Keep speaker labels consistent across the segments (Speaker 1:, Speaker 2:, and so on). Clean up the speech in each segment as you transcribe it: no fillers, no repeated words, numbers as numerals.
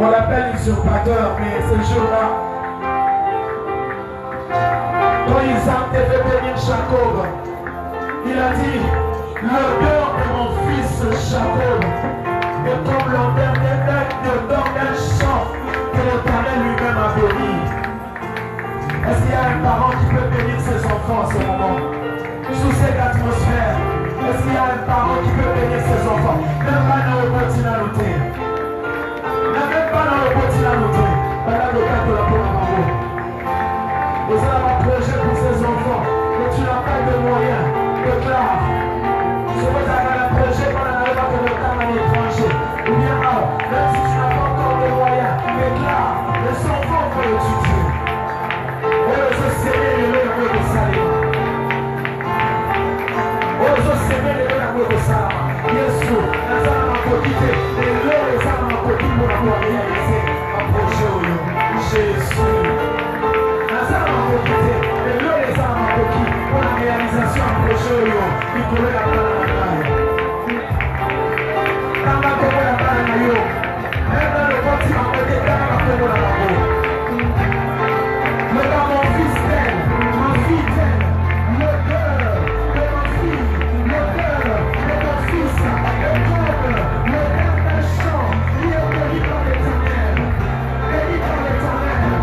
Speaker 1: On l'appelle usurpateur, mais ce jour-là, quand Isaac devait bénir Jacob, il a dit, l'odeur de mon fils Jacob est comme l'odeur d'un champ que l'Éternel lui-même a béni. Est-ce qu'il y a un parent qui peut bénir ses enfants en ce moment? Sous cette atmosphère, est-ce qu'il y a un parent qui peut bénir ses enfants? Même pas dans le continent. Même pas dans le continent. Pendant le temps de la première. Vous avez un projet pour ses enfants, mais tu n'as pas de moyens. Déclare. Si vous avez un projet pendant le temps de temps à l'étranger, ou bien même si tu n'as pas encore de moyens, déclare. Les enfants vont étudier. quitter. Et l'heure les âmes en copie pour avoir réalisé un projet au lieu. Jésus. Les âmes en quitter. Et l'heure les âmes en copie pour la réalisation d'un projet au lieu. Il pourrait la prendre la main. Dans la cour de la main, même dans le bâtiment, on est dans la cour de la main. Mais dans mon fils t'aime, ma fille t'aime, le cœur de ma fille, le cœur de mon fils, le couple, le cœur d'un chant, il est béni par l'Éternel, béni par l'Éternel,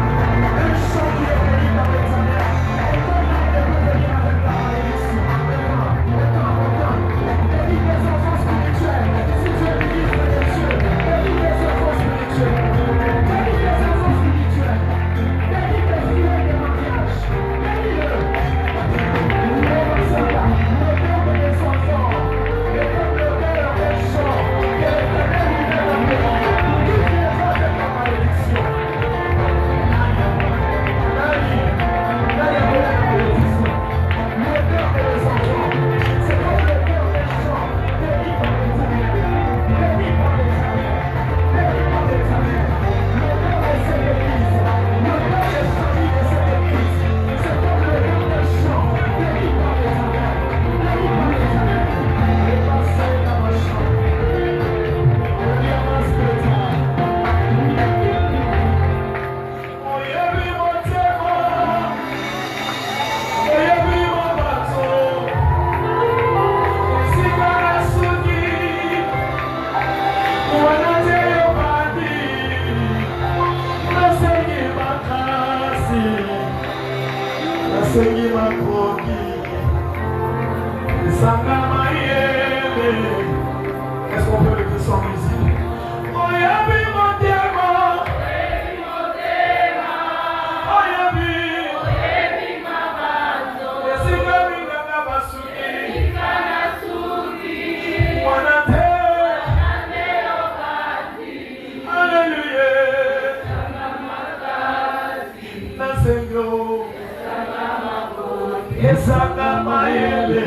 Speaker 1: un chant qui est béni par l'Éternel, et comme il est béni avec la malédiction, autant, béni les enfants spirituels, si tu es ministre de Dieu, béni les enfants spirituels, béni les enfants spirituels. Est-ce qu'on peut le son musique? Oh, yabi mon Diego. Oh, yabi mabazo. Esika minga basuki. Wanate okati. Hallelujah. Na Senhor. Esaka mayele.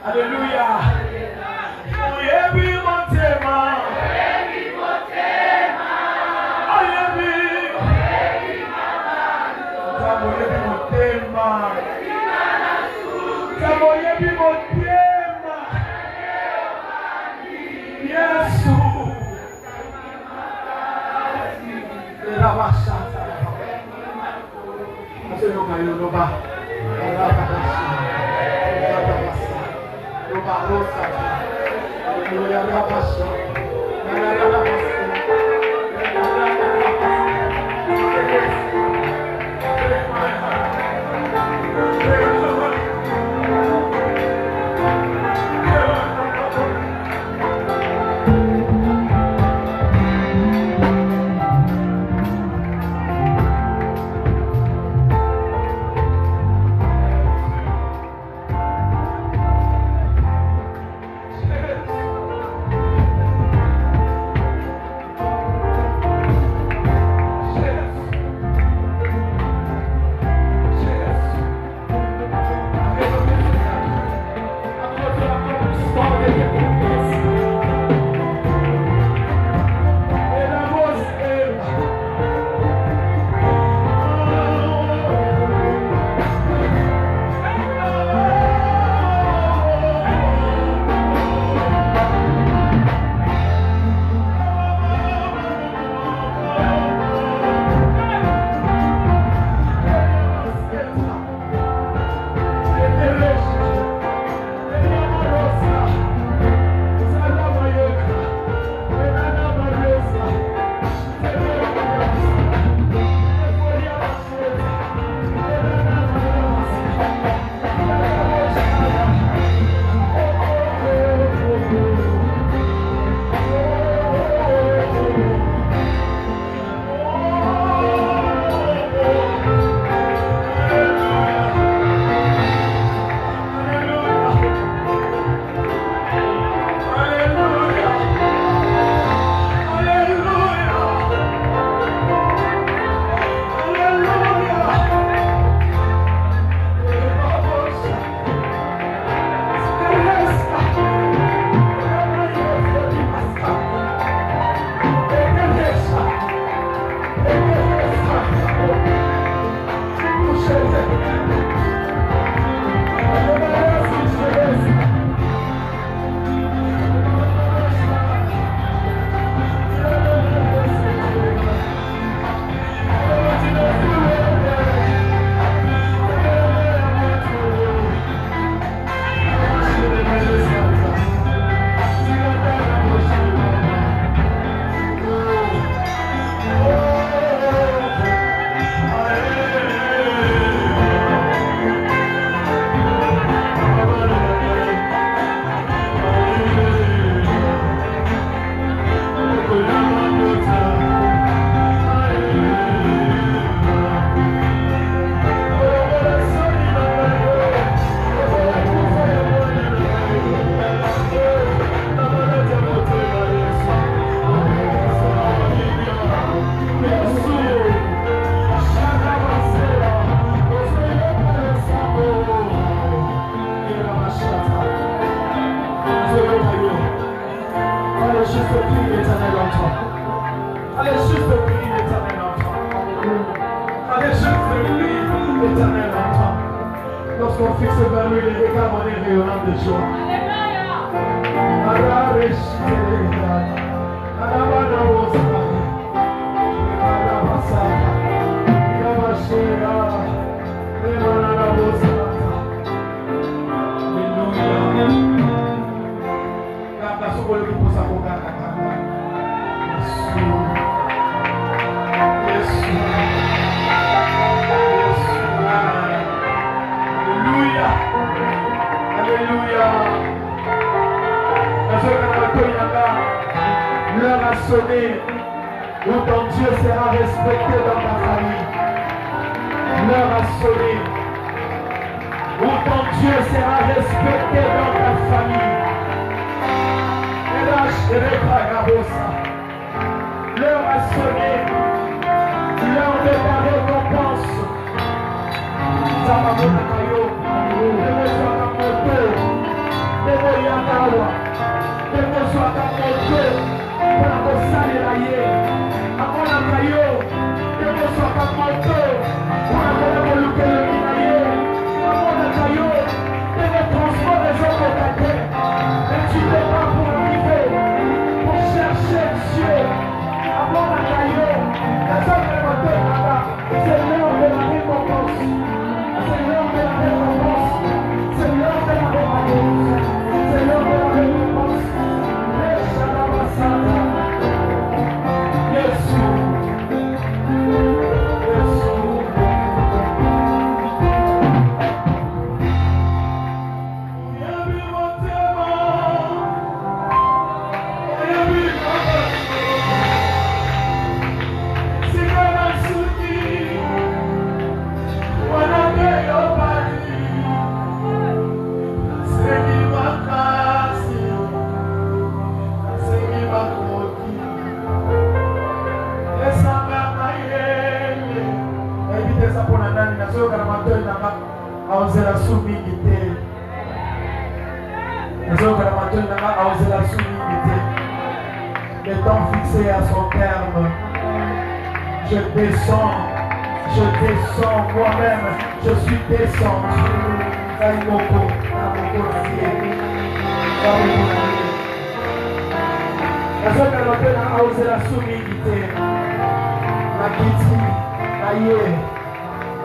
Speaker 1: Alléluia. Lorsqu'on fixe vers lui les regards en est rayonnant de joie. L'heure a sonné où ton Dieu sera respecté dans ta famille. L'heure a sonné où ton Dieu sera respecté dans ta famille. L'heure a sonné, l'heure de ta récompense. Transport Le temps fixé à son terme. Je descends moi-même. Je suis descendu.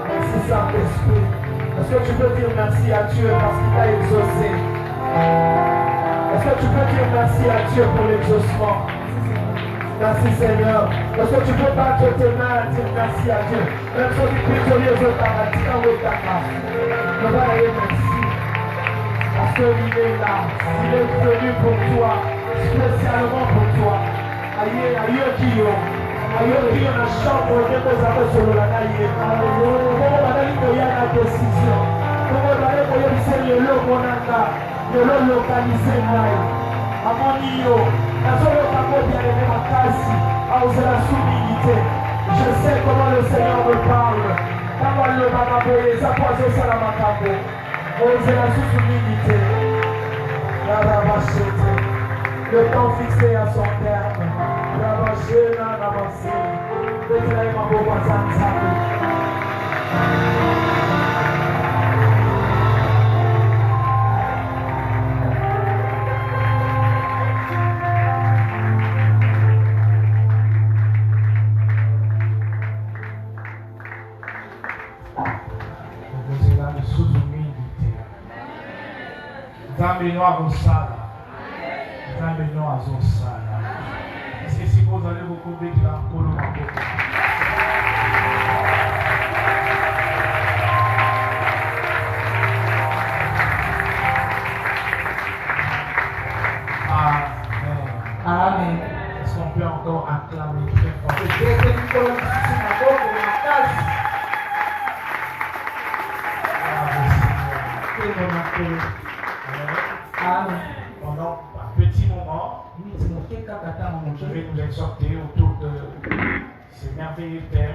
Speaker 1: Merci Saint-Esprit. Est-ce que tu peux dire merci à Dieu parce qu'il t'a exaucé? Est-ce que tu peux dire merci à Dieu pour l'exaucement? Merci Seigneur. Est-ce que tu peux battre tes mains et dire merci à Dieu? Même si tu pries sur les autres, merci. Parce qu'il est là. Il est venu pour toi. Spécialement pour toi. Aïe, aïe, Kyo. Aïe, Kyo, la chambre de nos amis sur la naïe. Comment va aller la décision? Comment va aller le monanga? De le localiser là. Amonio. La seule parole bien aimée ma case. C'est la soumission. Je sais comment le Seigneur me parle. Comment le Mamabo et sa poisson Salamacabo. C'est la soumission. La rabachette. Le temps fixé à son terme. Rabachette, la rabachette. Le Seigneur m'a beaucoup est-ce que si vous allez vous convaincre là pour le moment? Amen. Est-ce qu'on peut encore acclamer très fort? Amen. Pendant un petit moment, je vais nous exhorter autour de ces merveilleux thèmes.